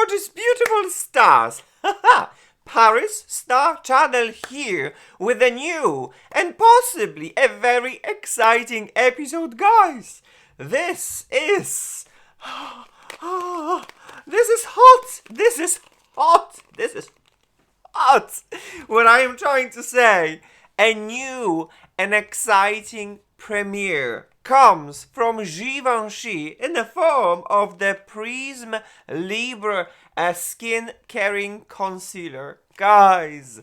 gorgeous, beautiful stars! Paris Star Channel here with a new and possibly a very exciting episode, guys. This is hot. This is hot. What I am trying to say, a new and exciting premiere comes from Givenchy in the form of the Prisme Libre Skin-Caring Concealer. Guys,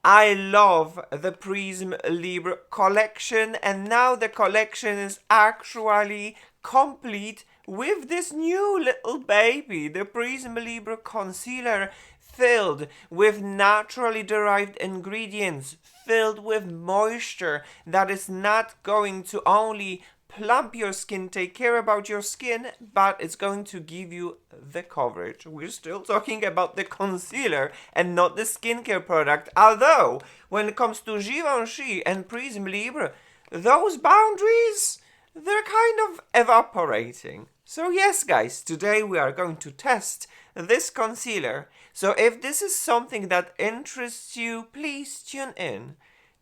I love the Prisme Libre collection, and now the collection is actually complete with this new little baby, the Prisme Libre Concealer, filled with naturally derived ingredients, filled with moisture that is not going to only plump your skin, take care about your skin, but it's going to give you the coverage. We're still talking about the concealer and not the skincare product, although when it comes to Givenchy and Prisme Libre, those boundaries, they're kind of evaporating. So yes, guys, today we are going to test this concealer. So if this is something that interests you, please tune in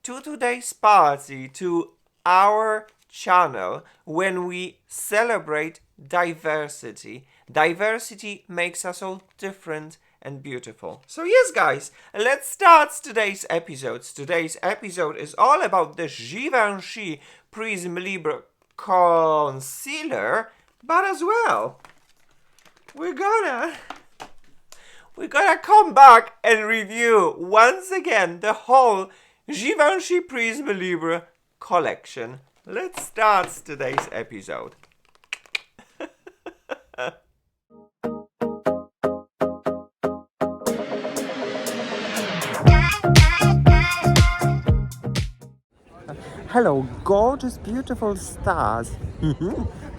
to today's party, to our channel, when we celebrate diversity. Diversity makes us all different and beautiful. So yes, guys, let's start today's episode. Today's episode is all about the Givenchy Prisme Libre Concealer, but as well, we're gonna come back and review once again the whole Givenchy Prisme Libre collection. Let's start today's episode. Hello, gorgeous, beautiful stars.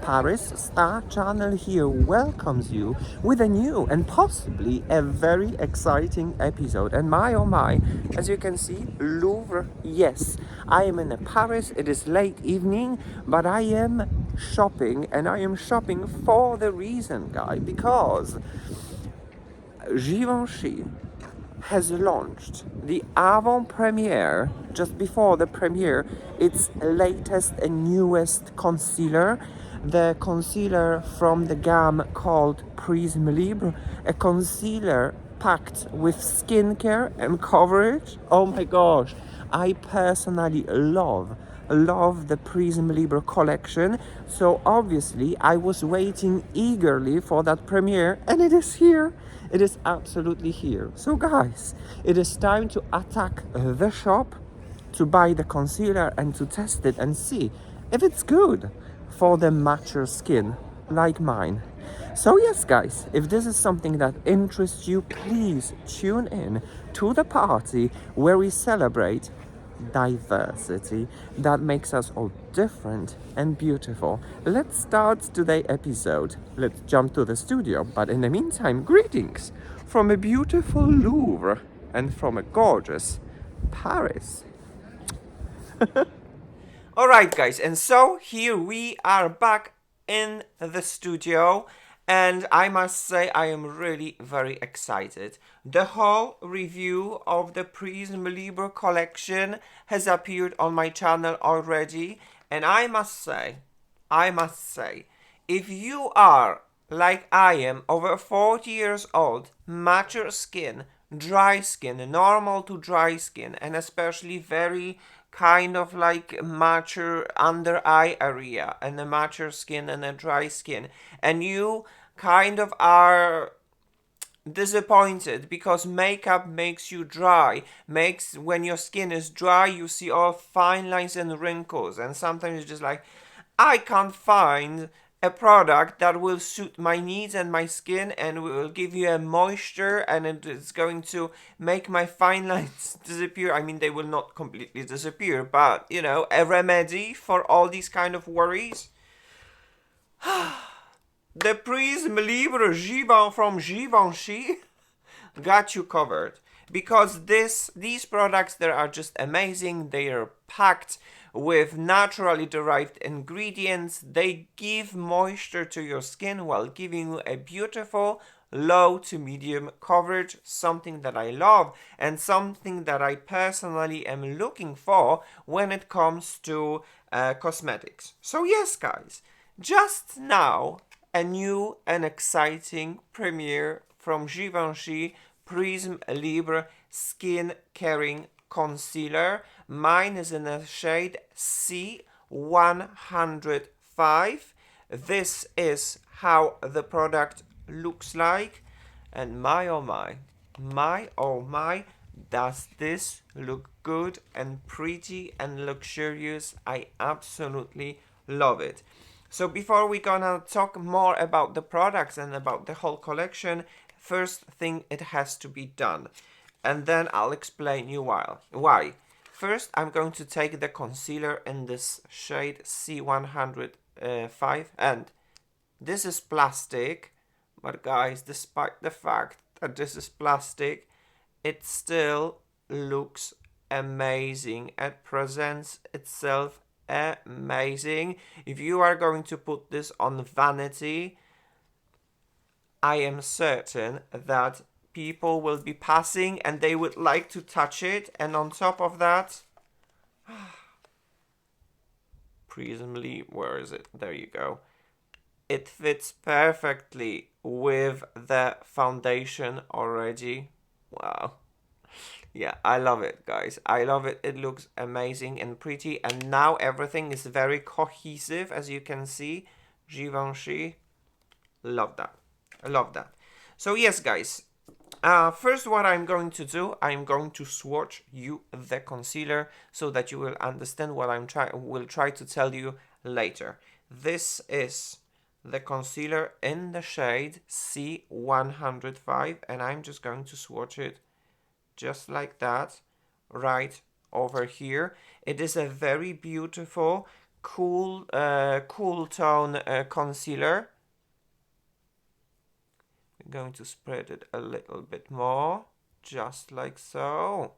Paris Star Channel here welcomes you with a new and possibly a very exciting episode. And my oh my, as you can see, Louvre, yes, I am in Paris. It is late evening, but I am shopping, and I am shopping for the reason, guy, because Givenchy has launched the avant-premiere, just before the premiere, its latest and newest concealer, the concealer from the gamma called Prisme Libre, a concealer packed with skincare and coverage. Oh my gosh, I personally love the Prisme Libre collection, so obviously I was waiting eagerly for that premiere, and it is here. It is absolutely here. So guys, it is time to attack the shop, to buy the concealer and to test it and see if it's good for the mature skin like mine. So yes, guys, if this is something that interests you, please tune in to the party where we celebrate diversity that makes us all different and beautiful. Let's start today's episode. Let's jump to the studio, but in the meantime, greetings from a beautiful Louvre and from a gorgeous Paris. Alright, guys, and so here we are back in the studio, and I must say I am really very excited. The whole review of the Prisme Libre collection has appeared on my channel already, and I must say, if you are like I am, over 40 years old, mature skin, dry skin, normal to dry skin, and especially very kind of like mature under eye area, and a mature skin and a dry skin, and you kind of are disappointed because makeup makes you dry, when your skin is dry you see all fine lines and wrinkles, and sometimes it's just like, I can't find a product that will suit my needs and my skin and will give you a moisture and it's going to make my fine lines disappear. I mean, they will not completely disappear, but you know, a remedy for all these kind of worries. The Prisme Libre from Givenchy got you covered, because these products, they are just amazing. They are packed with naturally derived ingredients. They give moisture to your skin while giving you a beautiful low to medium coverage, something that I love and something that I personally am looking for when it comes to cosmetics. So yes, guys, just now a new and exciting premiere from Givenchy Prisme Libre Skin-Caring Concealer. Mine is in the shade C105. This is how the product looks like, and my oh my, does this look good and pretty and luxurious. I absolutely love it. So before we gonna talk more about the products and about the whole collection, first thing, it has to be done, and then I'll explain you why. First, I'm going to take the concealer in this shade C105, and this is plastic, but guys, despite the fact that this is plastic, it still looks amazing. It presents itself amazing. If you are going to put this on vanity, I am certain that people will be passing and they would like to touch it. And on top of that, Prisme Libre, where is it? There you go. It fits perfectly with the foundation already. Wow. Yeah, I love it, guys. I love it. It looks amazing and pretty. And now everything is very cohesive, as you can see. Givenchy. Love that. I love that. So yes, guys. First, what I'm going to do, I'm going to swatch you the concealer so that you will understand what will try to tell you later. This is the concealer in the shade C105, and I'm just going to swatch it just like that right over here. It is a very beautiful cool tone concealer. I'm going to spread it a little bit more, just like so,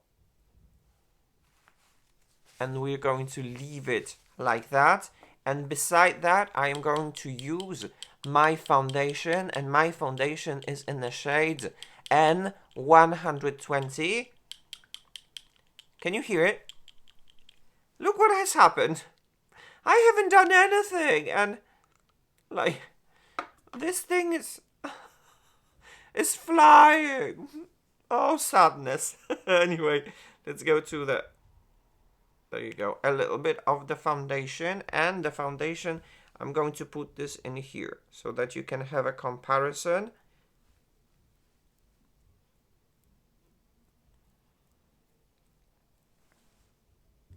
and we're going to leave it like that. And beside that, I am going to use my foundation, and my foundation is in the shade N120. Can you hear it? Look what has happened. I haven't done anything, and like, this thing is flying. Oh, sadness. Anyway, let's go to the, there you go, a little bit of the foundation. And the foundation, I'm going to put this in here so that you can have a comparison.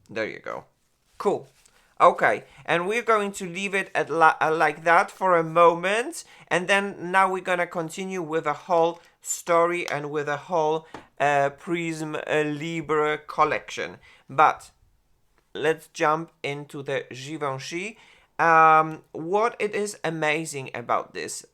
There you go. Cool. Okay, and we're going to leave it at like that for a moment, and then now we're gonna continue with a whole story and with a whole Prisme Libre collection. But let's jump into the Givenchy. What it is amazing about this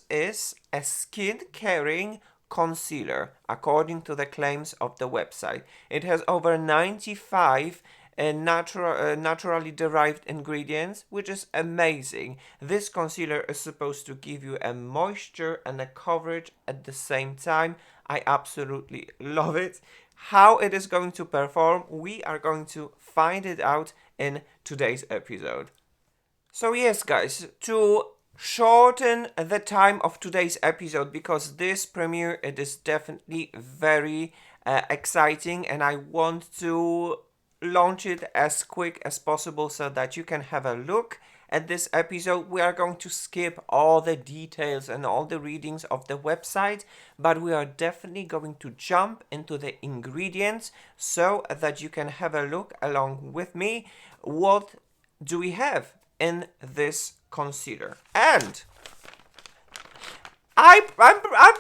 is a skin caring concealer, according to the claims of the website. It has over 95 naturally derived ingredients, which is amazing. This concealer is supposed to give you a moisture and a coverage at the same time. I absolutely love it. How it is going to perform, we are going to find it out in today's episode. So yes, guys, to shorten the time of today's episode, because this premiere, it is definitely very exciting, and I want to launch it as quick as possible so that you can have a look at this episode. We are going to skip all the details and all the readings of the website, but we are definitely going to jump into the ingredients so that you can have a look along with me. What do we have in this concealer? And I'm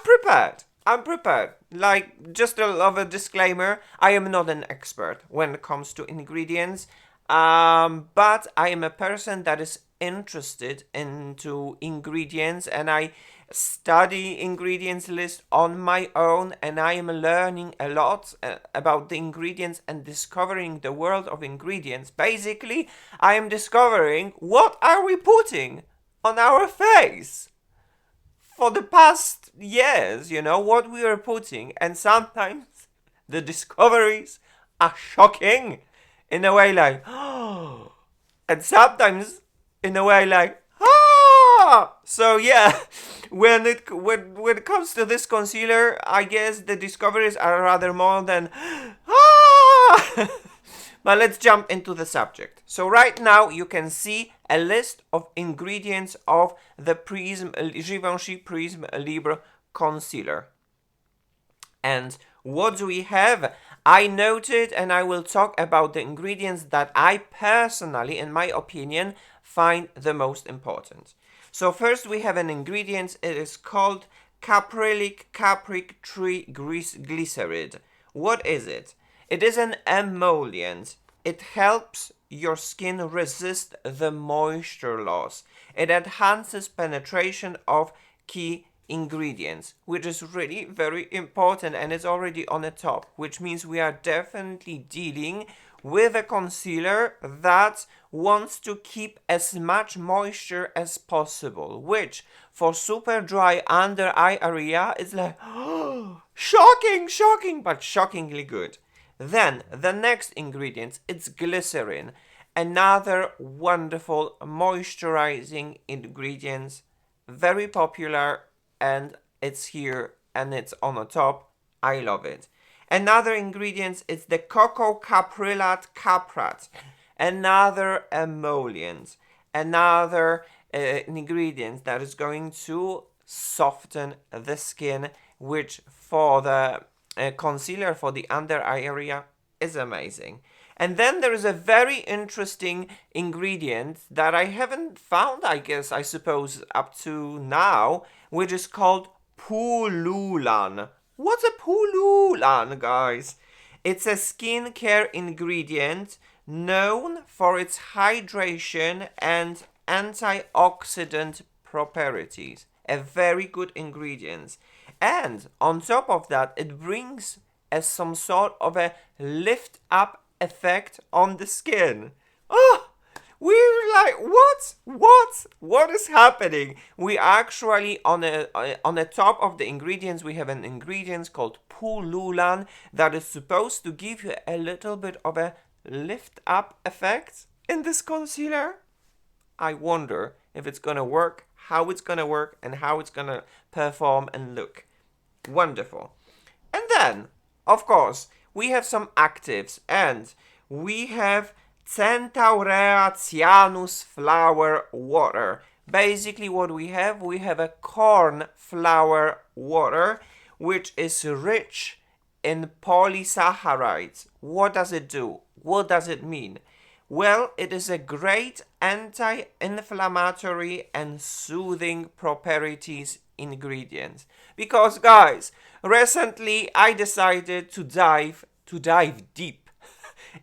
prepared. I'm prepared. Like, just a little disclaimer, I am not an expert when it comes to ingredients, but I am a person that is interested into ingredients and I study ingredients list on my own, and I am learning a lot about the ingredients and discovering the world of ingredients. Basically, I am discovering what are we putting on our face for the past years, what we are putting, and sometimes the discoveries are shocking in a way like, oh, and sometimes in a way like, ah! So yeah, when it comes to this concealer, I guess the discoveries are rather more than, ah! But let's jump into the subject. So right now you can see a list of ingredients of the Givenchy Prisme Libre Concealer. And what do we have? I noted, and I will talk about the ingredients that I personally, in my opinion, find the most important. So first we have an ingredient. It is called caprylic tree glyceride. What is it? It is an emollient. It helps your skin resist the moisture loss. It enhances penetration of key ingredients, which is really very important, and it's already on the top, which means we are definitely dealing with a concealer that wants to keep as much moisture as possible, which for super dry under eye area is like, oh, shocking, but shockingly good. Then the next ingredient, it's glycerin, another wonderful moisturizing ingredient, very popular, and it's here and it's on the top. I love it. Another ingredient is the cocoa caprylat caprat, another emollient, another ingredient that is going to soften the skin, which for the concealer for the under eye area is amazing. And then there is a very interesting ingredient that I haven't found, I suppose, up to now, which is called pululan. What's a pululan, guys? It's a skincare ingredient known for its hydration and antioxidant properties. A very good ingredient. And on top of that, it brings some sort of a lift up effect on the skin. Oh, we're like, what is happening? We actually on the top of the ingredients, we have an ingredient called pululan that is supposed to give you a little bit of a lift up effect in this concealer. I wonder if it's gonna work, how it's gonna work, and how it's gonna perform and look. Wonderful. And then, of course, we have some actives, and we have Centaurea cyanus flower water. Basically what we have a corn flower water, which is rich in polysaccharides. What does it do? What does it mean? Well, it is a great anti-inflammatory and soothing properties ingredient. Because guys, recently I decided to dive deep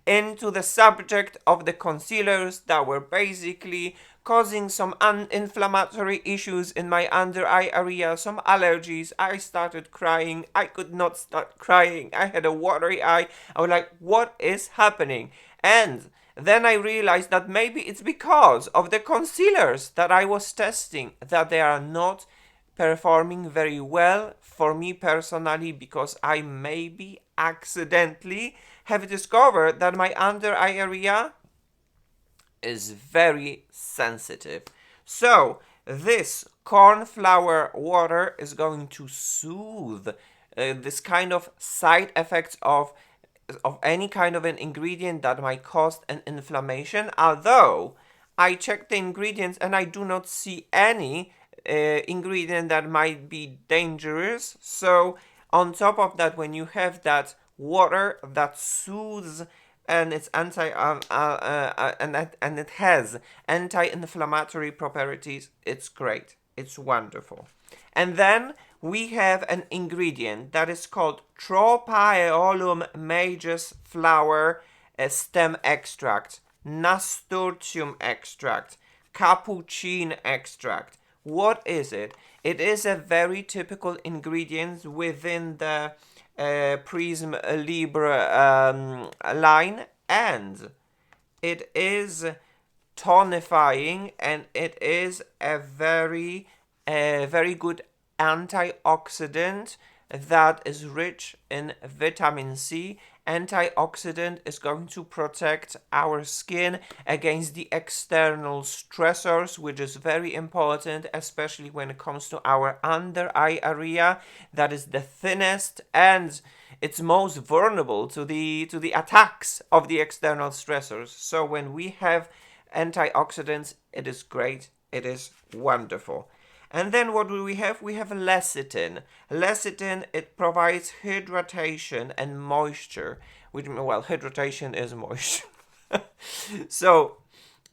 into the subject of the concealers that were basically causing some inflammatory issues in my under eye area, some allergies. I started crying. I could not stop crying. I had a watery eye. I was like, what is happening? And then I realized that maybe it's because of the concealers that I was testing, that they are not performing very well for me personally, because I maybe accidentally have discovered that my under eye area is very sensitive. So this cornflower water is going to soothe this kind of side effects of any kind of an ingredient that might cause an inflammation. Although I checked the ingredients and I do not see any ingredient that might be dangerous. So on top of that, when you have that water that soothes and it's and it has anti-inflammatory properties, it's great. It's wonderful. And then we have an ingredient that is called Tropaeolum majus flower stem extract, nasturtium extract, cappuccino extract. What is it? It is a very typical ingredient within the Prisme Libre line, and it is tonifying, and it is a very good antioxidant that is rich in vitamin C. Antioxidant is going to protect our skin against the external stressors, which is very important, especially when it comes to our under eye area. That is the thinnest and it's most vulnerable to the attacks of the external stressors. So when we have antioxidants, it is great, it is wonderful. And then what do we have? We have lecithin. Lecithin, it provides hydration and moisture. Well, hydration is moisture. So,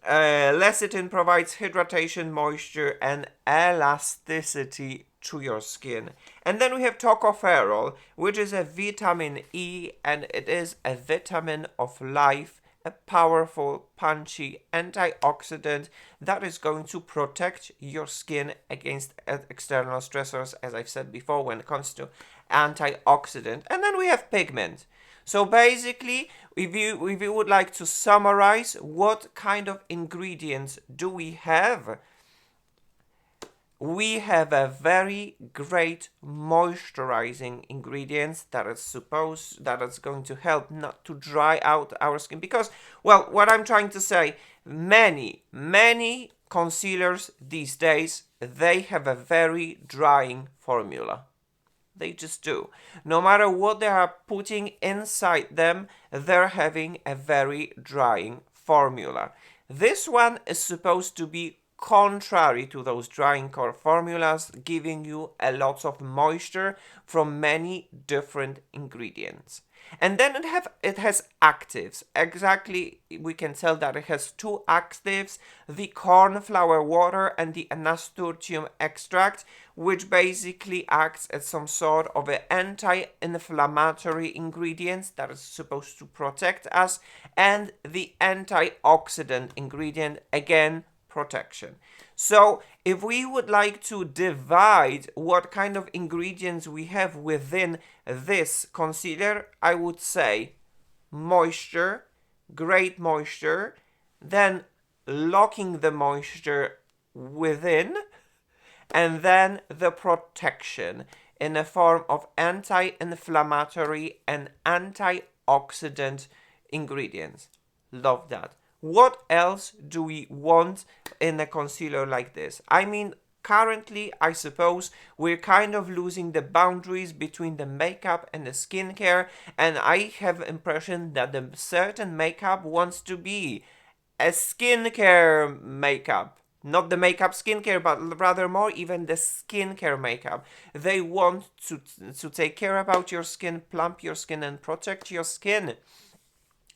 lecithin provides hydration, moisture, and elasticity to your skin. And then we have tocopherol, which is a vitamin E, and it is a vitamin of life, a powerful, punchy antioxidant that is going to protect your skin against external stressors, as I've said before, when it comes to antioxidant. And then we have pigment. So basically, if you would like to summarize what kind of ingredients do we have, we have a very great moisturizing ingredients that is going to help not to dry out our skin, because, well, what I'm trying to say, many concealers these days, they have a very drying formula. They just do. No matter what they are putting inside them, they're having a very drying formula. This one is supposed to be contrary to those drying core formulas, giving you a lot of moisture from many different ingredients. And then it has actives. Exactly, we can tell that it has two actives, the cornflower water and the nasturtium extract, which basically acts as some sort of an anti-inflammatory ingredient that is supposed to protect us, and the antioxidant ingredient, again, protection. So if we would like to divide what kind of ingredients we have within this concealer, I would say moisture, great moisture, then locking the moisture within, and then the protection in the form of anti-inflammatory and antioxidant ingredients. Love that. What else do we want in a concealer like this? I mean, currently, I suppose we're kind of losing the boundaries between the makeup and the skincare, and I have the impression that the certain makeup wants to be a skincare makeup. Not the makeup skincare, but rather more even the skincare makeup. They want to take care about your skin, plump your skin, and protect your skin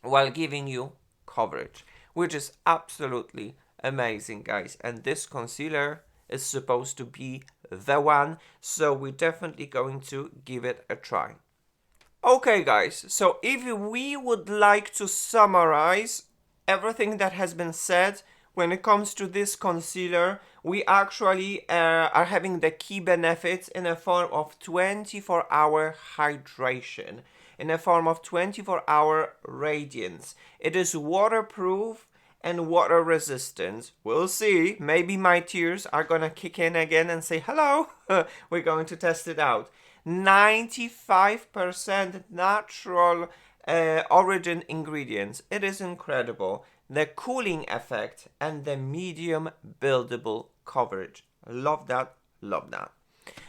while giving you coverage, which is absolutely amazing, guys. And this concealer is supposed to be the one, so we're definitely going to give it a try. Okay, guys, so if we would like to summarize everything that has been said when it comes to this concealer, we actually are having the key benefits in a form of 24-hour hydration, in a form of 24-hour radiance. It is waterproof and water resistant. We'll see. Maybe my tears are gonna kick in again and say hello. We're going to test it out. 95% natural origin ingredients. It is incredible. The cooling effect and the medium buildable coverage. Love that, love that.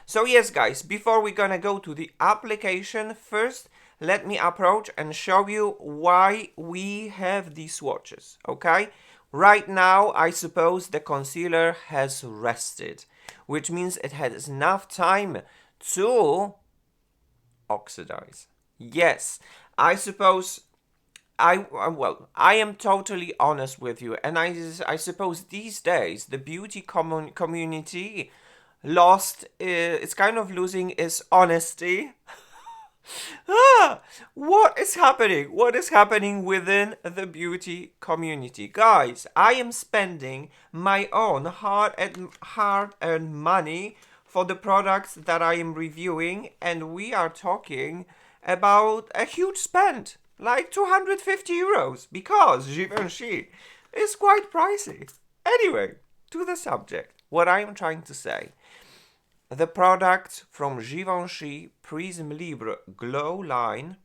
So yes, guys, before we're gonna go to the application, first let me approach and show you why we have these swatches, okay? Right now, I suppose the concealer has rested, which means it has enough time to oxidize. Yes, I suppose I am totally honest with you, and I suppose these days the beauty community it's kind of losing its honesty. What is happening? What is happening within the beauty community? Guys, I am spending my own hard-earned money for the products that I am reviewing, and we are talking about a huge spend, like 250 euros, because Givenchy is quite pricey. Anyway, to the subject. What I am trying to say. The products from Givenchy Prisme Libre Glow line,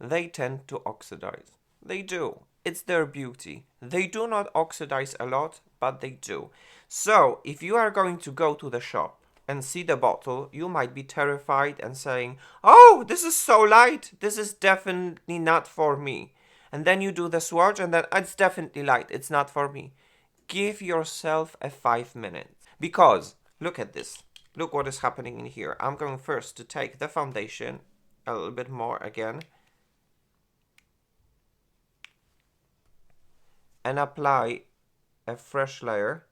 they tend to oxidize. They do. It's their beauty. They do not oxidize a lot, but they do. So, if you are going to go to the shop and see the bottle, you might be terrified and saying, "Oh, this is so light. This is definitely not for me." And then you do the swatch and then it's definitely light. It's not for me. Give yourself a 5 minutes. Because, look at this. Look what is happening in here. I'm going first to take the foundation a little bit more again. And apply a fresh layer.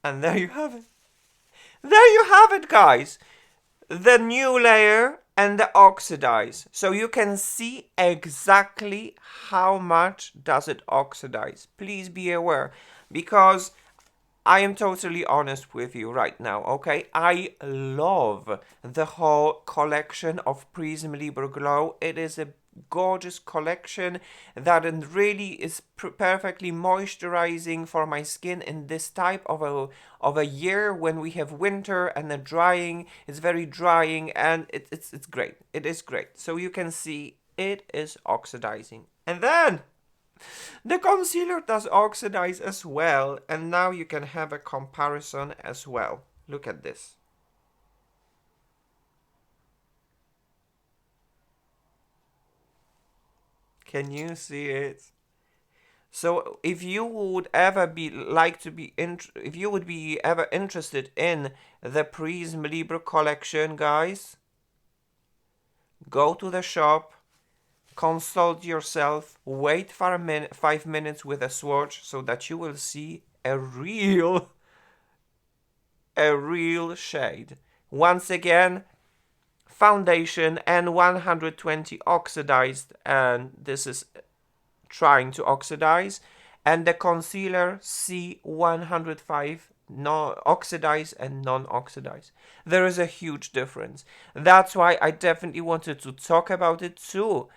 And there you have it. There you have it, guys. The new layer and the oxidize. So you can see exactly how much does it oxidize. Please be aware, because I am totally honest with you right now, okay? I love the whole collection of Prisme Libre Glow. It is a gorgeous collection that really is perfectly moisturizing for my skin in this type of a year when we have winter and the drying. It's very drying, and it's great. It is great. So you can see it is oxidizing. And then the concealer does oxidize as well, and now you can have a comparison as well. Look at this. Can you see it? So if you would ever be if you would be ever interested in the Prisme Libre collection, guys, go to the shop, consult yourself, wait for 5 minutes with a swatch so that you will see a real shade. Once again, foundation N120 oxidized, and this is trying to oxidize, and the concealer C105 no oxidized and non-oxidized. There is a huge difference. That's why I definitely wanted to talk about it too.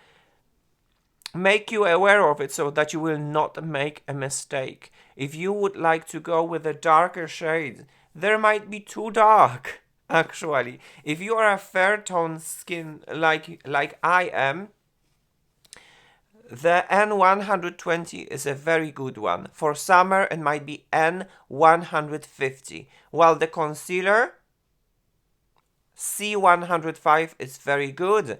Make you aware of it so that you will not make a mistake. If you would like to go with a darker shade, there might be too dark. Actually, if you are a fair tone skin like I am, the N120 is a very good one. For summer, it might be N150, while the concealer C105 is very good.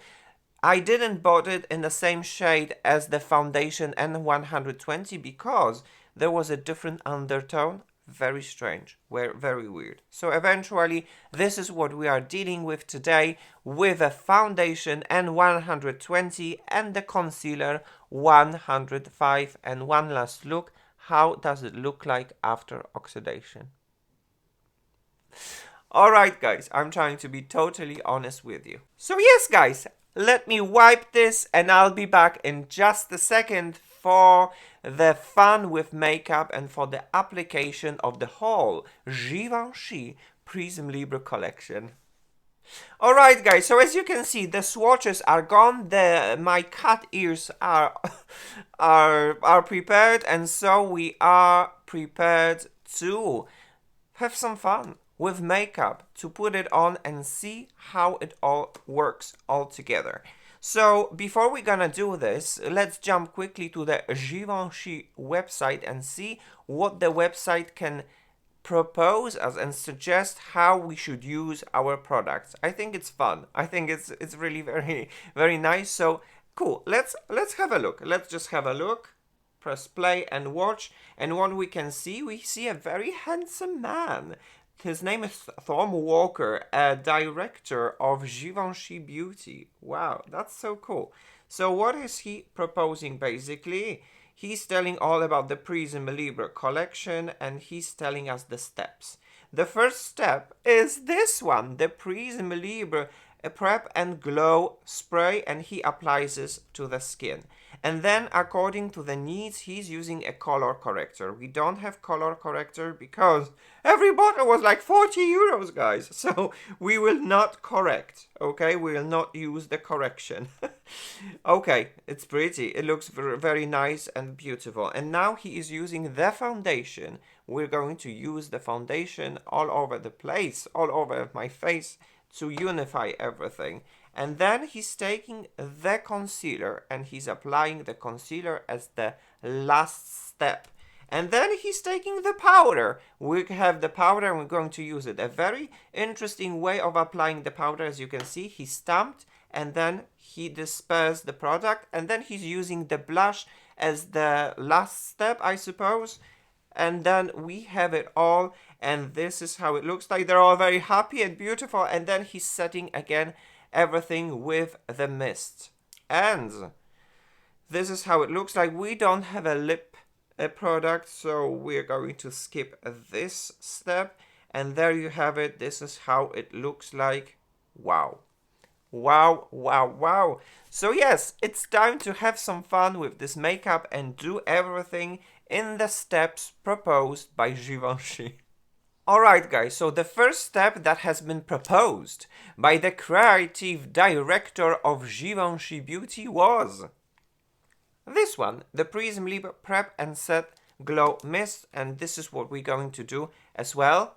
I didn't bought it in the same shade as the foundation N120 because there was a different undertone. Very strange, very weird. So eventually, this is what we are dealing with today, with a foundation N120 and the concealer 105. And one last look, how does it look like after oxidation? Alright guys, I'm trying to be totally honest with you. So yes guys, let me wipe this and I'll be back in just a second for the fun with makeup and for the application of the whole Givenchy Prisme Libre collection. Alright guys, so as you can see, the swatches are gone, my cat ears are prepared, and so we are prepared to have some fun with makeup, to put it on and see how it all works all together. So before we're gonna do this, let's jump quickly to the Givenchy website and see what the website can propose us and suggest how we should use our products. I think it's fun. I think it's really very nice. So cool. Let's have a look. Let's just have a look. Press play and watch. And what we see a very handsome man. His name is Tom Walker, a director of Givenchy Beauty. Wow, that's so cool. So what is he proposing basically? He's telling all about the Prisme Libre collection, and he's telling us the steps. The first step is this one, the Prisme Libre Prep and Glow Spray, and he applies this to the skin. And then, according to the needs, he's using a color corrector. We don't have color corrector because every bottle was like 40 euros, guys. So we will not correct, okay? We will not use the correction. Okay, it's pretty. It looks very, very nice and beautiful. And now he is using the foundation. We're going to use the foundation all over the place, all over my face, to unify everything. And then he's taking the concealer and he's applying the concealer as the last step. And then he's taking the powder. We have the powder and we're going to use it. A very interesting way of applying the powder. As you can see, he stamped and then he dispersed the product. And then he's using the blush as the last step, I suppose. And then we have it all. And this is how it looks like. They're all very happy and beautiful. And then he's setting again everything with the mist. And this is how it looks like. We don't have a lip product, so we're going to skip this step. And there you have it. This is how it looks like. Wow. Wow, wow, wow. So yes, it's time to have some fun with this makeup and do everything in the steps proposed by Givenchy. Alright guys, so the first step that has been proposed by the creative director of Givenchy Beauty was this one, the Prisme Libre Prep and Set Glow Mist, and this is what we're going to do as well.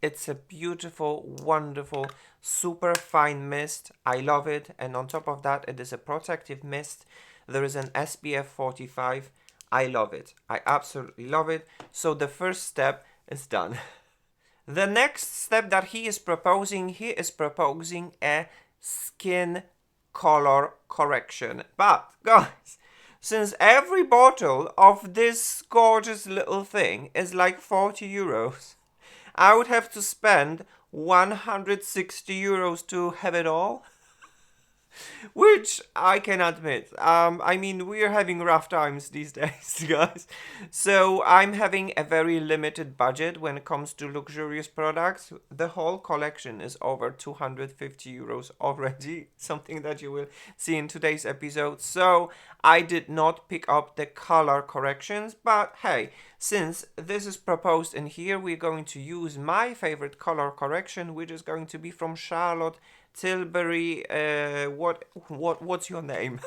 It's a beautiful, wonderful, super fine mist. I love it. And on top of that, it is a protective mist. There is an SPF 45. I love it. I absolutely love it. So the first step is done. The next step that he is proposing a skin color correction. But, guys, since every bottle of this gorgeous little thing is like 40 euros, I would have to spend 160 euros to have it all. Which I can admit. I mean, we're having rough times these days, guys. So I'm having a very limited budget when it comes to luxurious products. The whole collection is over 250 euros already. Something that you will see in today's episode. So I did not pick up the color corrections. But hey, since this is proposed in here, we're going to use my favorite color correction, which is going to be from Charlotte Tilbury, what's your name?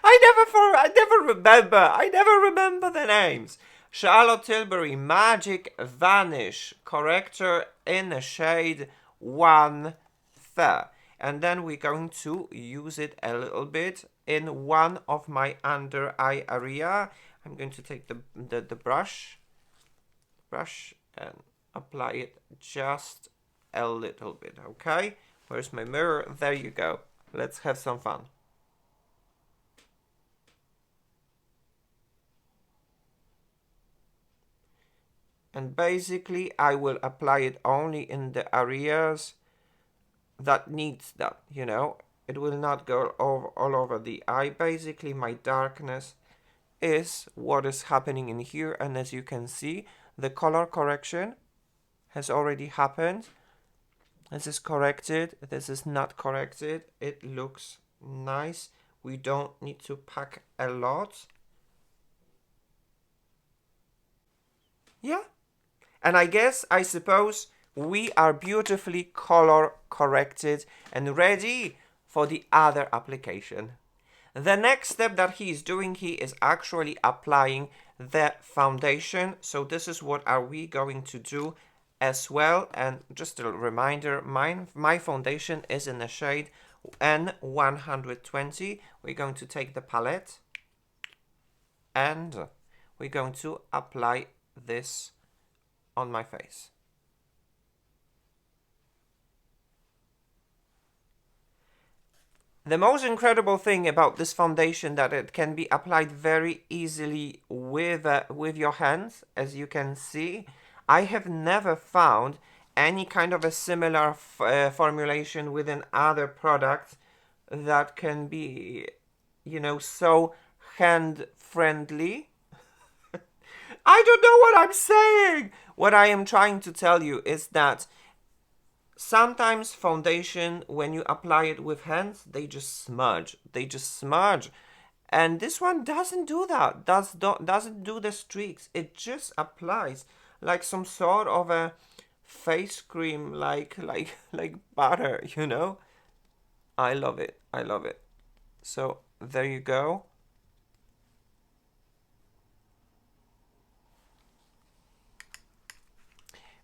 I never remember the names. Charlotte Tilbury Magic Vanish Corrector in the shade 1 Fair. And then we're going to use it a little bit in one of my under eye area. I'm going to take the brush and apply it just a little bit, okay? Where's my mirror? There you go. Let's have some fun. And basically, I will apply it only in the areas that needs that, you know. It will not go all over the eye. Basically, my darkness is what is happening in here. And as you can see, the color correction has already happened. This is corrected. This is not corrected. It looks nice. We don't need to pack a lot. Yeah. And I suppose we are beautifully color corrected and ready for the other application. The next step that he is doing, he is actually applying the foundation. So this is what are we going to do as well. And just a reminder, my foundation is in the shade N120. We're going to take the palette and we're going to apply this on my face. The most incredible thing about this foundation that it can be applied very easily with your hands, as you can see. I have never found any kind of a similar formulation within other products that can be, you know, so hand friendly. I don't know what I'm saying. What I am trying to tell you is that sometimes foundation, when you apply it with hands, they just smudge. They just smudge. And this one doesn't do that. Doesn't do the streaks. It just applies like some sort of a face cream, like butter, you know? I love it. I love it. So there you go.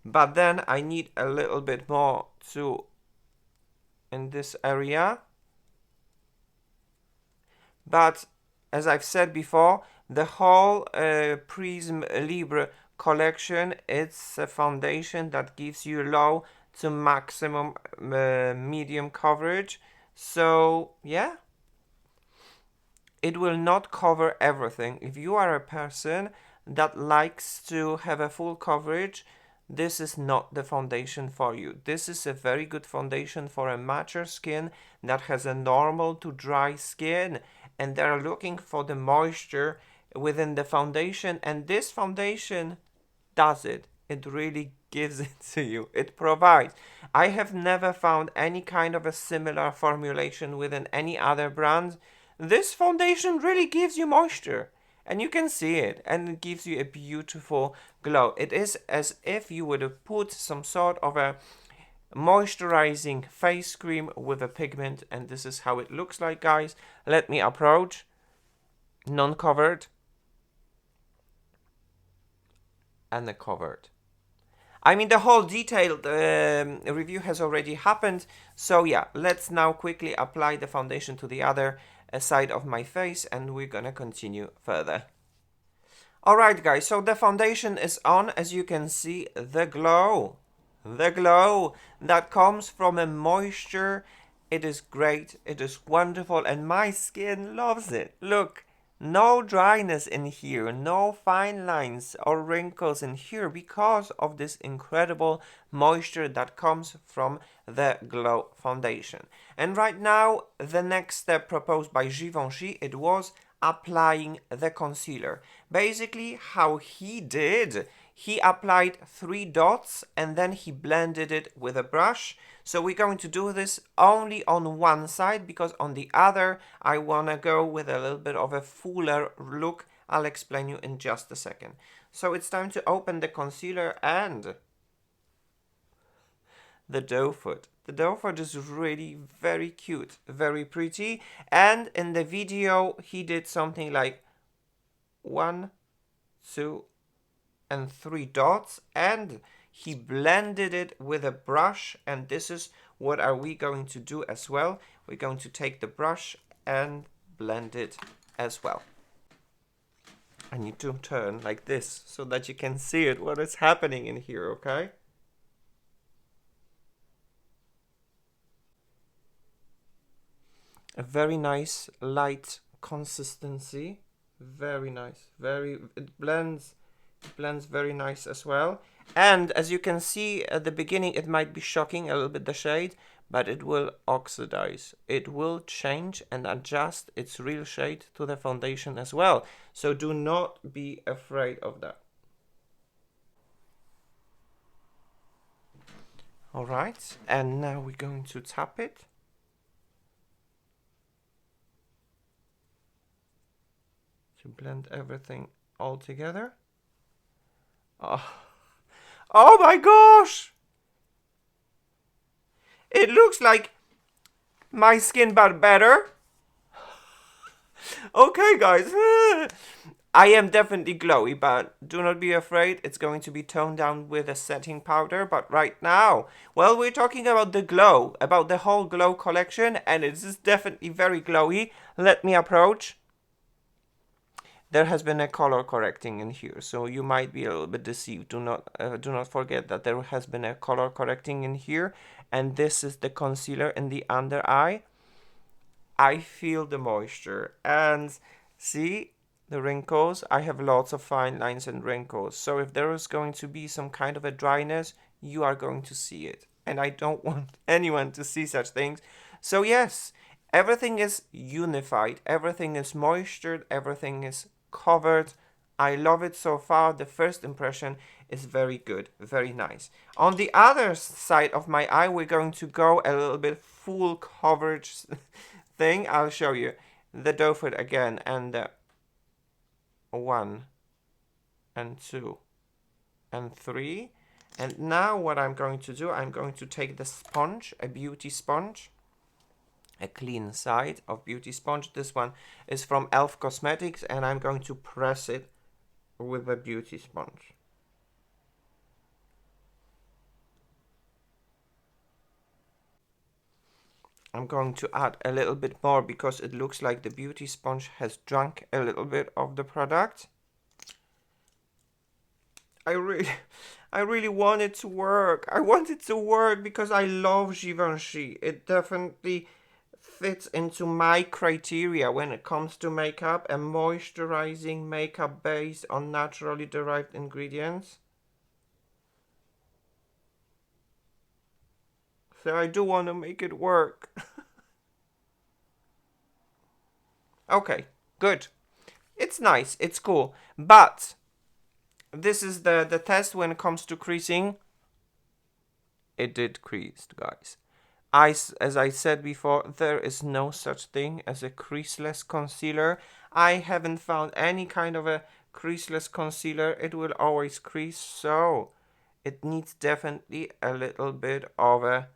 But then I need a little bit more to in this area. But as I've said before, the whole Prisme Libre collection, it's a foundation that gives you low to maximum medium coverage. So yeah, it will not cover everything. If you are a person that likes to have a full coverage, this is not the foundation for you. This is a very good foundation for a mature skin that has a normal to dry skin and they're looking for the moisture within the foundation, and this foundation does it. It really gives it to you. It provides. I have never found any kind of a similar formulation within any other brand. This foundation really gives you moisture. And you can see it, and it gives you a beautiful glow. It is as if you would have put some sort of a moisturizing face cream with a pigment, and this is how it looks like, guys. Let me approach. Non-covered and the covered. I mean, the whole detailed review has already happened. So yeah, let's now quickly apply the foundation to the other side of my face, and we're gonna continue further. Alright guys, so the foundation is on. As you can see, the glow that comes from a moisture, it is great, it is wonderful, and my skin loves it. Look, no dryness in here, no fine lines or wrinkles in here because of this incredible moisture that comes from the Glow foundation. And right now, the next step proposed by Givenchy, it was applying the concealer. Basically, how he did, he applied 3 dots and then he blended it with a brush. So we're going to do this only on one side because on the other I want to go with a little bit of a fuller look. I'll explain you in just a second. So it's time to open the concealer and the doe foot. The doe foot is really very cute, very pretty. And in the video he did something like 1, 2, and 3 dots, and he blended it with a brush, and this is what are we going to do as well. We're going to take the brush and blend it as well. I need to turn like this so that you can see it, what is happening in here, okay? A very nice light consistency, very nice, it blends very nice as well. And as you can see at the beginning, it might be shocking a little bit the shade, but it will oxidize. It will change and adjust its real shade to the foundation as well. So do not be afraid of that. All right, and now we're going to tap it. To blend everything all together. Oh my gosh! It looks like my skin but better. Okay guys, I am definitely glowy, but do not be afraid, it's going to be toned down with a setting powder. But right now, well, we're talking about the glow, about the whole Glow collection, and it is definitely very glowy. Let me approach. There has been a color correcting in here, so you might be a little bit deceived. Do not forget that there has been a color correcting in here, and this is the concealer in the under eye. I feel the moisture, and see the wrinkles. I have lots of fine lines and wrinkles, so if there is going to be some kind of a dryness, you are going to see it. And I don't want anyone to see such things. So yes, everything is unified, everything is moistured, everything is covered. I love it so far. The first impression is very good, very nice. On the other side of my eye, we're going to go a little bit full coverage thing. I'll show you the doe foot again, and 1 and 2 and 3. And now what I'm going to do, I'm going to take the sponge, a beauty sponge, a clean side of beauty sponge. This one is from e.l.f. Cosmetics, and I'm going to press it with a beauty sponge. I'm going to add a little bit more because it looks like the beauty sponge has drunk a little bit of the product. I really want it to work. I want it to work because I love Givenchy. It definitely fits into my criteria when it comes to makeup, a moisturizing makeup based on naturally derived ingredients. So I do want to make it work. Okay, good. It's nice, it's cool, but this is the test when it comes to creasing. It did crease, guys. As I said before, there is no such thing as a creaseless concealer. I haven't found any kind of a creaseless concealer. It will always crease, so it needs definitely a little bit of a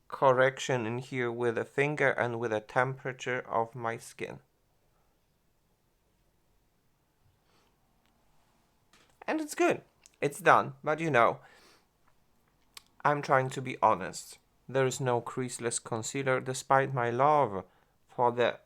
correction in here with a finger and with a temperature of my skin. And it's good. It's done. But you know, I'm trying to be honest. There is no creaseless concealer, despite my love for the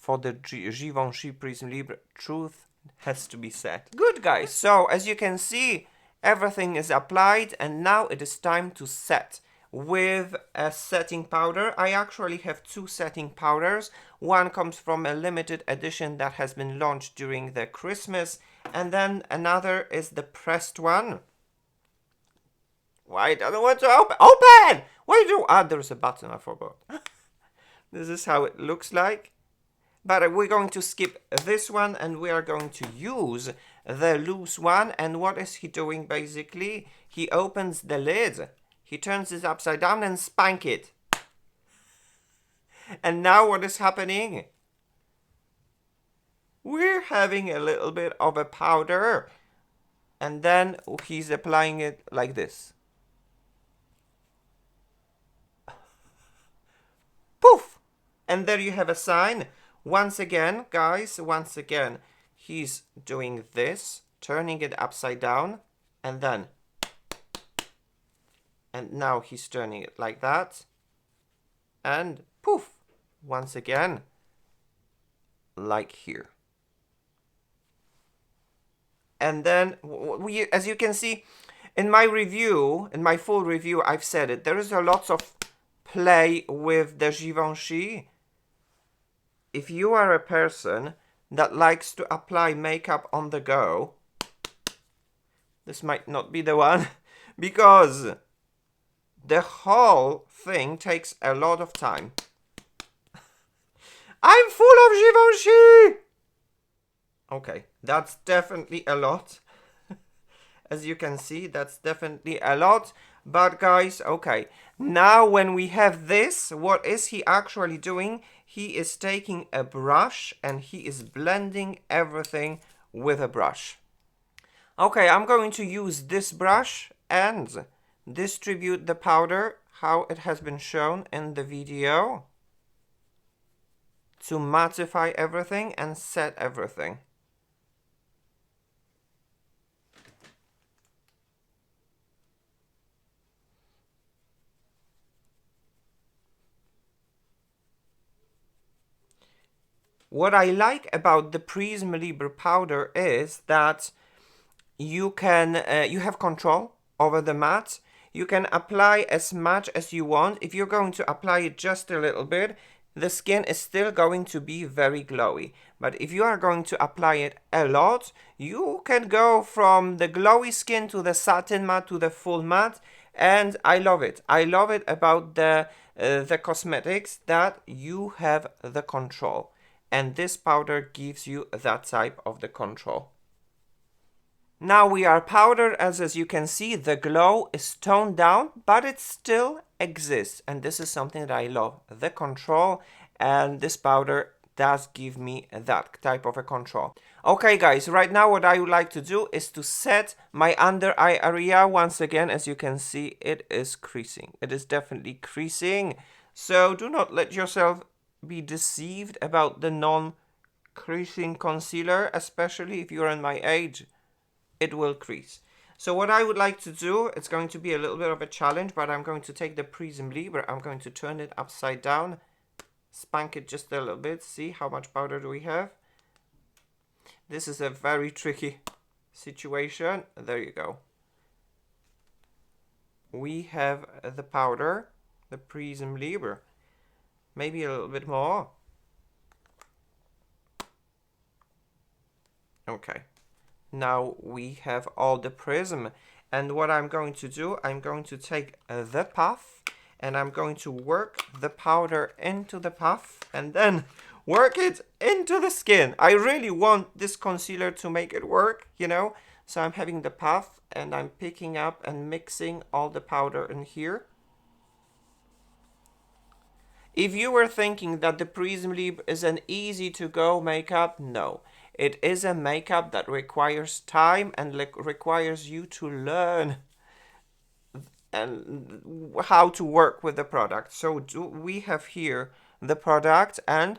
Givenchy Prisme Libre. Truth has to be said. Good, guys. So as you can see, everything is applied, and now it is time to set with a setting powder. I actually have 2 setting powders. One comes from a limited edition that has been launched during the Christmas, and then another is the pressed one. Why doesn't want to open? Open! Why do? Ah, there's a button, I forgot. This is how it looks like. But we're going to skip this one, and we are going to use the loose one. And what is he doing basically? He opens the lid. He turns it upside down and spank it. And now what is happening? We're having a little bit of a powder. And then he's applying it like this. Poof! And there you have a sign. Once again, guys, once again, he's doing this, turning it upside down, and then, and now he's turning it like that, and poof, once again, like here. And then, as you can see, in my review, in my full review, I've said it, there is a lot of play with the Givenchy. If you are a person that likes to apply makeup on the go, this might not be the one, because the whole thing takes a lot of time. I'm full of Givenchy! Okay, that's definitely a lot. As you can see, that's definitely a lot. But guys, okay, now when we have this, what is he actually doing? He is taking a brush and he is blending everything with a brush. Okay, I'm going to use this brush and distribute the powder how it has been shown in the video to mattify everything and set everything. What I like about the Prisme Libre powder is that you can you have control over the mat. You can apply as much as you want. If you're going to apply it just a little bit, the skin is still going to be very glowy. But if you are going to apply it a lot, you can go from the glowy skin to the satin matte to the full matte. And I love it. I love it about the cosmetics that you have the control. And this powder gives you that type of the control. Now we are powdered, as you can see, the glow is toned down, but it still exists. And this is something that I love, the control, and this powder does give me that type of a control. Okay guys, right now what I would like to do is to set my under eye area. Once again, as you can see, it is creasing. It is definitely creasing. So do not let yourself be deceived about the non-creasing concealer, especially if you're in my age. It will crease. So what I would like to do, it's going to be a little bit of a challenge, but I'm going to take the Prisme Libre, I'm going to turn it upside down, spank it just a little bit, see how much powder do we have. This is a very tricky situation. There you go. We have the powder, the Prisme Libre. Maybe a little bit more. Okay. Now we have all the prism, and what I'm going to do, I'm going to take the puff and I'm going to work the powder into the puff and then work it into the skin. I really want this concealer to make it work, you know, so I'm having the puff and I'm picking up and mixing all the powder in here. If you were thinking that the Prisme Libre is an easy to go makeup, no. It is a makeup that requires time and requires you to learn and how to work with the product. So we have here the product and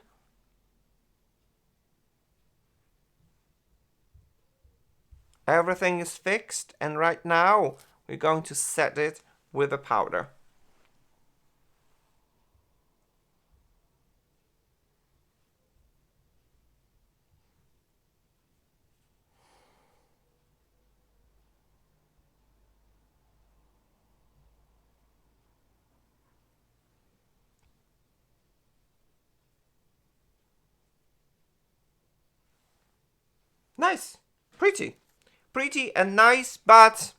everything is fixed, and right now we're going to set it with a powder. Nice, pretty and nice, but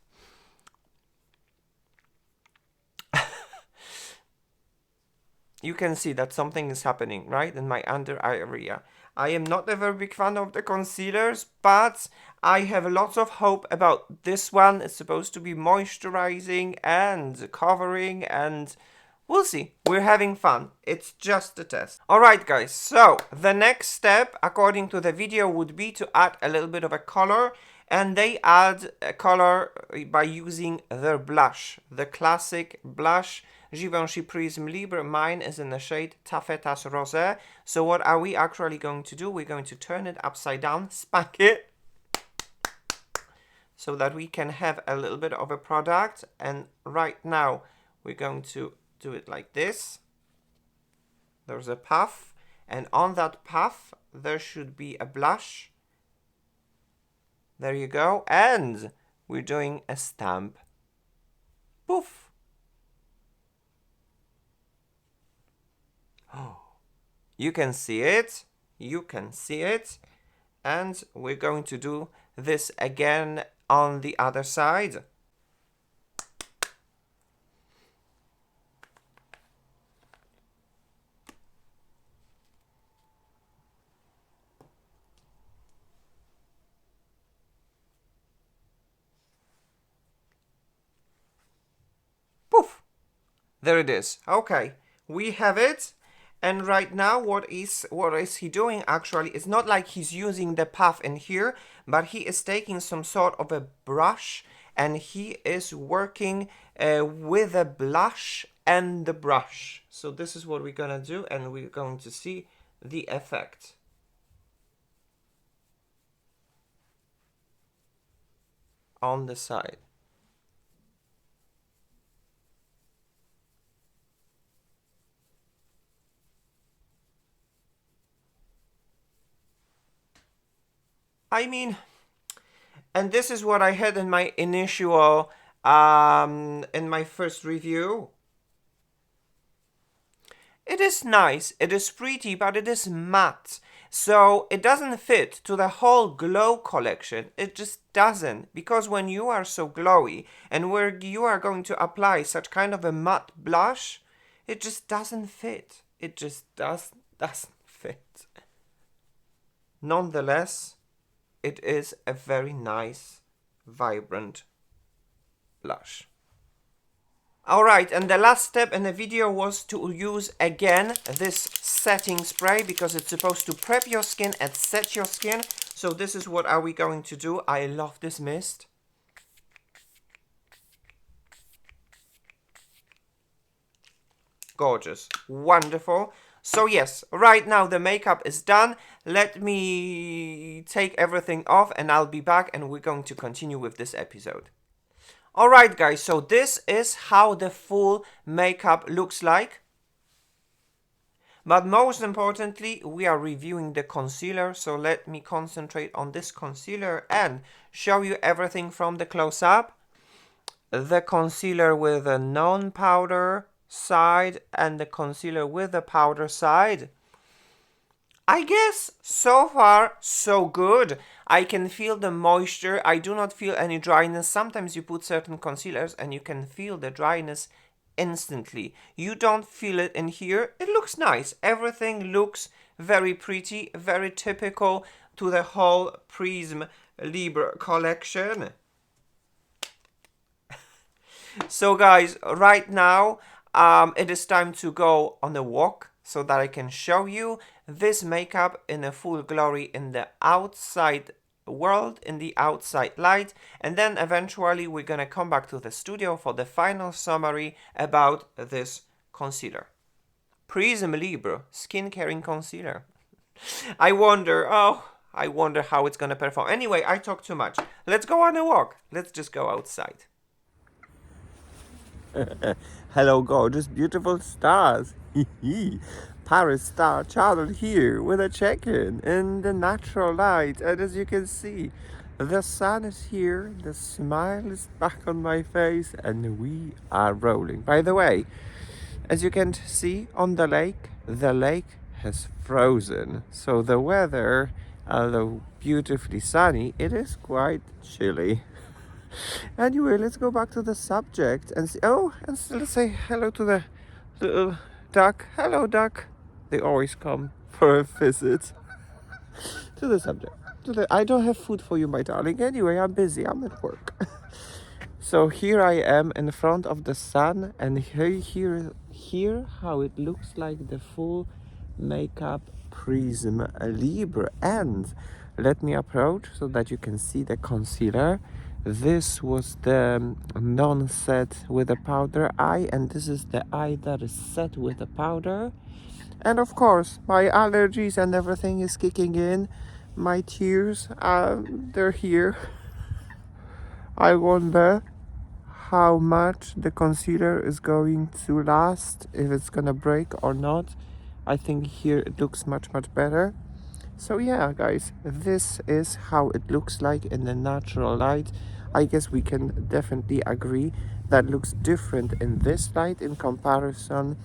you can see that something is happening, right, in my under eye area. I am not a very big fan of the concealers, but I have lots of hope about this one. It's supposed to be moisturizing and covering, and we'll see. We're having fun. It's just a test. Alright guys, so the next step, according to the video, would be to add a little bit of a color. And they add a color by using their blush. The classic blush, Givenchy Prisme Libre. Mine is in the shade Taffetas Rosé. So what are we actually going to do? We're going to turn it upside down, spank it, so that we can have a little bit of a product. And right now, we're going to do it like this. There's a puff, and on that puff, there should be a blush. There you go, and we're doing a stamp. Poof. Oh, you can see it. You can see it. And we're going to do this again on the other side. Poof. There it is. Okay, we have it. And right now, what is he doing actually? It's not like he's using the puff in here, but he is taking some sort of a brush and he is working with a blush and the brush. So this is what we're gonna do, and we're going to see the effect. On the side. I mean, and this is what I had in my initial, in my first review. It is nice, it is pretty, but it is matte. So it doesn't fit to the whole glow collection. It just doesn't. Because when you are so glowy and where you are going to apply such kind of a matte blush, it just doesn't fit. It just doesn't fit. Nonetheless, it is a very nice, vibrant blush. Alright, and the last step in the video was to use again this setting spray because it's supposed to prep your skin and set your skin. So this is what are we going to do. I love this mist. Gorgeous. Wonderful. So yes, right now the makeup is done. Let me take everything off and I'll be back and we're going to continue with this episode. Alright guys, so this is how the full makeup looks like. But most importantly, we are reviewing the concealer, so let me concentrate on this concealer and show you everything from the close-up. The concealer with a non-powder side and the concealer with the powder side. I guess so far so good. I can feel the moisture. I do not feel any dryness. Sometimes you put certain concealers and you can feel the dryness instantly. You don't feel it in here. It looks nice. Everything looks very pretty, very typical to the whole Prisme Libre collection. So guys, right now it is time to go on a walk so that I can show you this makeup in a full glory in the outside world, in the outside light, and then eventually we're gonna come back to the studio for the final summary about this concealer. Prisme Libre Skin-Caring Concealer. I wonder how it's gonna perform. Anyway, I talk too much. Let's go on a walk. Let's just go outside. Hello, gorgeous, beautiful stars. Paris Star Channel here with a check-in in the natural light. And as you can see, the sun is here, the smile is back on my face, and we are rolling. By the way, as you can see on the lake has frozen. So the weather, although beautifully sunny, it is quite chilly. Anyway, let's go back to the subject and see. Oh, and let's say hello to the little duck. Hello, duck. They always come for a visit. To the subject. I don't have food for you, my darling. Anyway, I'm busy. I'm at work. So here I am in front of the sun, and here how it looks like the full makeup Prisme Libre. And let me approach so that you can see the concealer. This was the non-set with a powder eye, and this is the eye that is set with a powder. And of course, my allergies and everything is kicking in. My tears, they're here. I wonder how much the concealer is going to last, if it's gonna break or not. I think here it looks much better. So yeah, guys, this is how it looks like in the natural light. I guess we can definitely agree that looks different in this light in comparison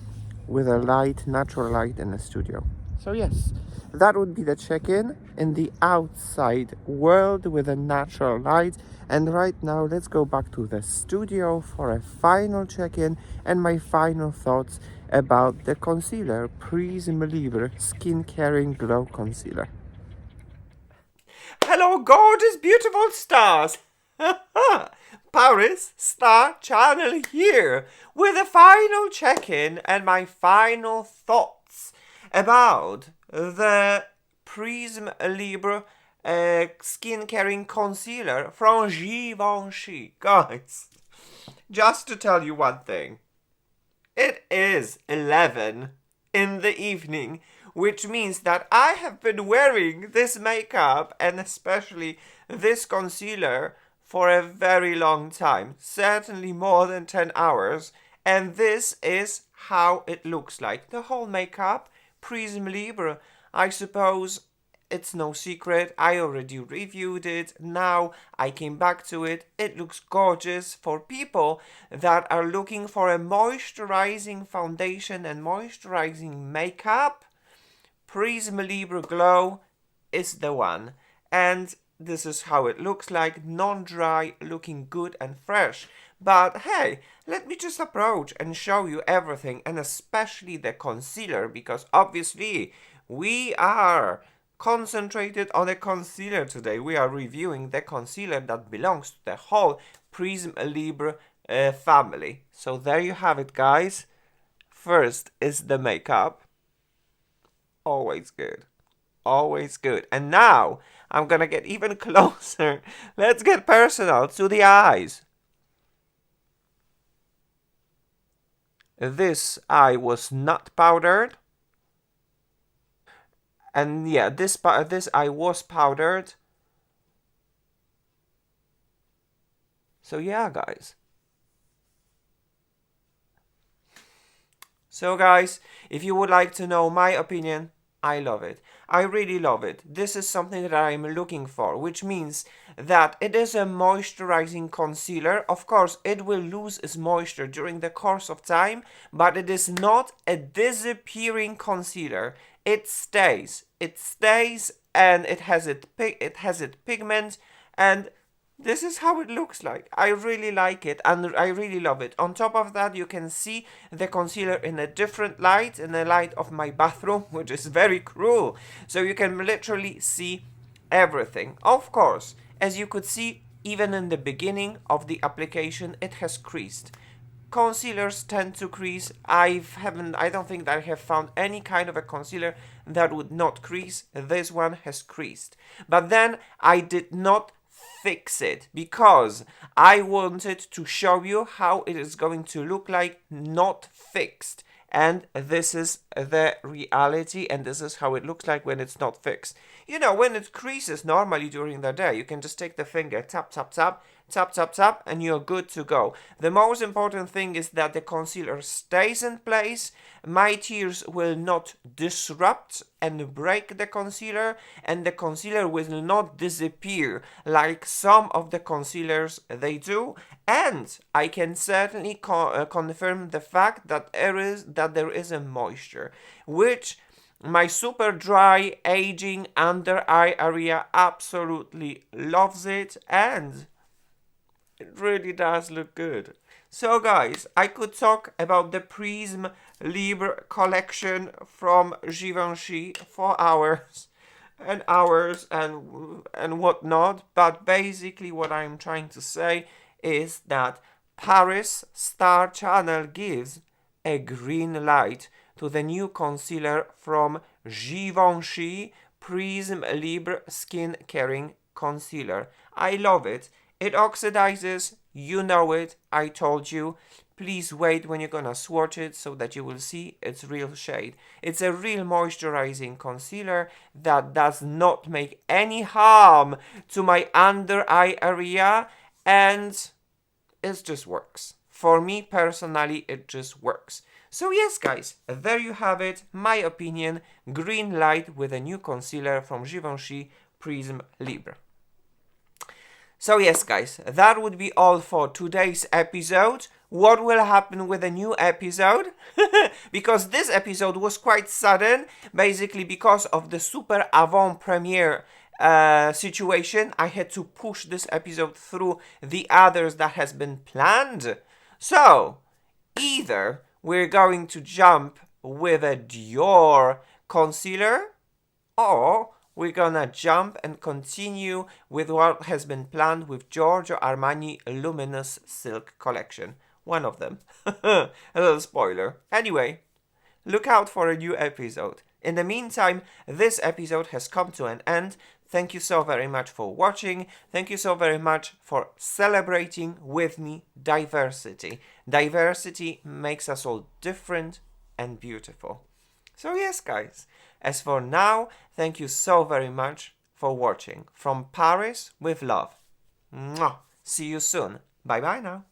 with a natural light in the studio. So yes, that would be the check-in in the outside world with a natural light. And right now, let's go back to the studio for a final check-in and my final thoughts about the concealer, Prisme Libre Skin-Caring Glow Concealer. Hello, gorgeous, beautiful stars! Paris Star Channel here with a final check-in and my final thoughts about the Prisme Libre Skin-Caring Concealer from Givenchy. Guys, just to tell you one thing, it is 11 in the evening, which means that I have been wearing this makeup and especially this concealer for a very long time, certainly more than 10 hours, and this is how it looks like. The whole makeup, Prisme Libre, I suppose it's no secret, I already reviewed it. Now I came back to it. It looks gorgeous for people that are looking for a moisturizing foundation and moisturizing makeup. Prisme Libre Glow is the one. And this is how it looks like, non-dry, looking good and fresh. But hey, let me just approach and show you everything, and especially the concealer, because obviously we are concentrated on a concealer today. We are reviewing the concealer that belongs to the whole Prisme Libre family. So there you have it, guys. First is the makeup. Always good. Always good. And now I'm gonna get even closer. Let's get personal to the eyes. This eye was not powdered. And yeah, this eye was powdered. So yeah, guys. So guys, if you would like to know my opinion, I love it. I really love it. This is something that I'm looking for, which means that it is a moisturizing concealer. Of course, it will lose its moisture during the course of time, but it is not a disappearing concealer. It stays. It stays, and it has its pigment, and this is how it looks like. I really like it and I really love it. On top of that, you can see the concealer in a different light, in the light of my bathroom, which is very cruel. So you can literally see everything. Of course, as you could see, even in the beginning of the application, it has creased. Concealers tend to crease. I don't think that I have found any kind of a concealer that would not crease. This one has creased. But then I did not fix it because I wanted to show you how it is going to look like not fixed. And this is the reality, and this is how it looks like when it's not fixed. You know, when it creases normally during the day, you can just take the finger, tap, tap, tap, tap, tap, tap, and you're good to go. The most important thing is that the concealer stays in place. My tears will not disrupt and break the concealer, and the concealer will not disappear like some of the concealers they do. And I can certainly confirm the fact that there is a moisture, which my super dry aging under eye area absolutely loves it, and it really does look good. So guys, I could talk about the Prisme Libre collection from Givenchy for hours and hours and whatnot, but basically what I'm trying to say is that Paris Star Channel gives a green light to the new concealer from Givenchy Prisme Libre Skin-Caring Concealer. I love it. It oxidizes, you know it, I told you. Please wait when you're gonna swatch it so that you will see its real shade. It's a real moisturizing concealer that does not make any harm to my under eye area, and it just works. For me personally, it just works. So yes, guys, there you have it. My opinion, green light with a new concealer from Givenchy Prisme Libre. So yes, guys, that would be all for today's episode. What will happen with a new episode? Because this episode was quite sudden, basically because of the super avant-premiere situation. I had to push this episode through the others that has been planned. So, either we're going to jump with a Dior concealer, or we're gonna jump and continue with what has been planned with Giorgio Armani Luminous Silk Collection. One of them. A little spoiler. Anyway, look out for a new episode. In the meantime, this episode has come to an end. Thank you so very much for watching. Thank you so very much for celebrating with me diversity. Diversity makes us all different and beautiful. So yes, guys, as for now, thank you so very much for watching. From Paris with love. Mwah. See you soon. Bye bye now.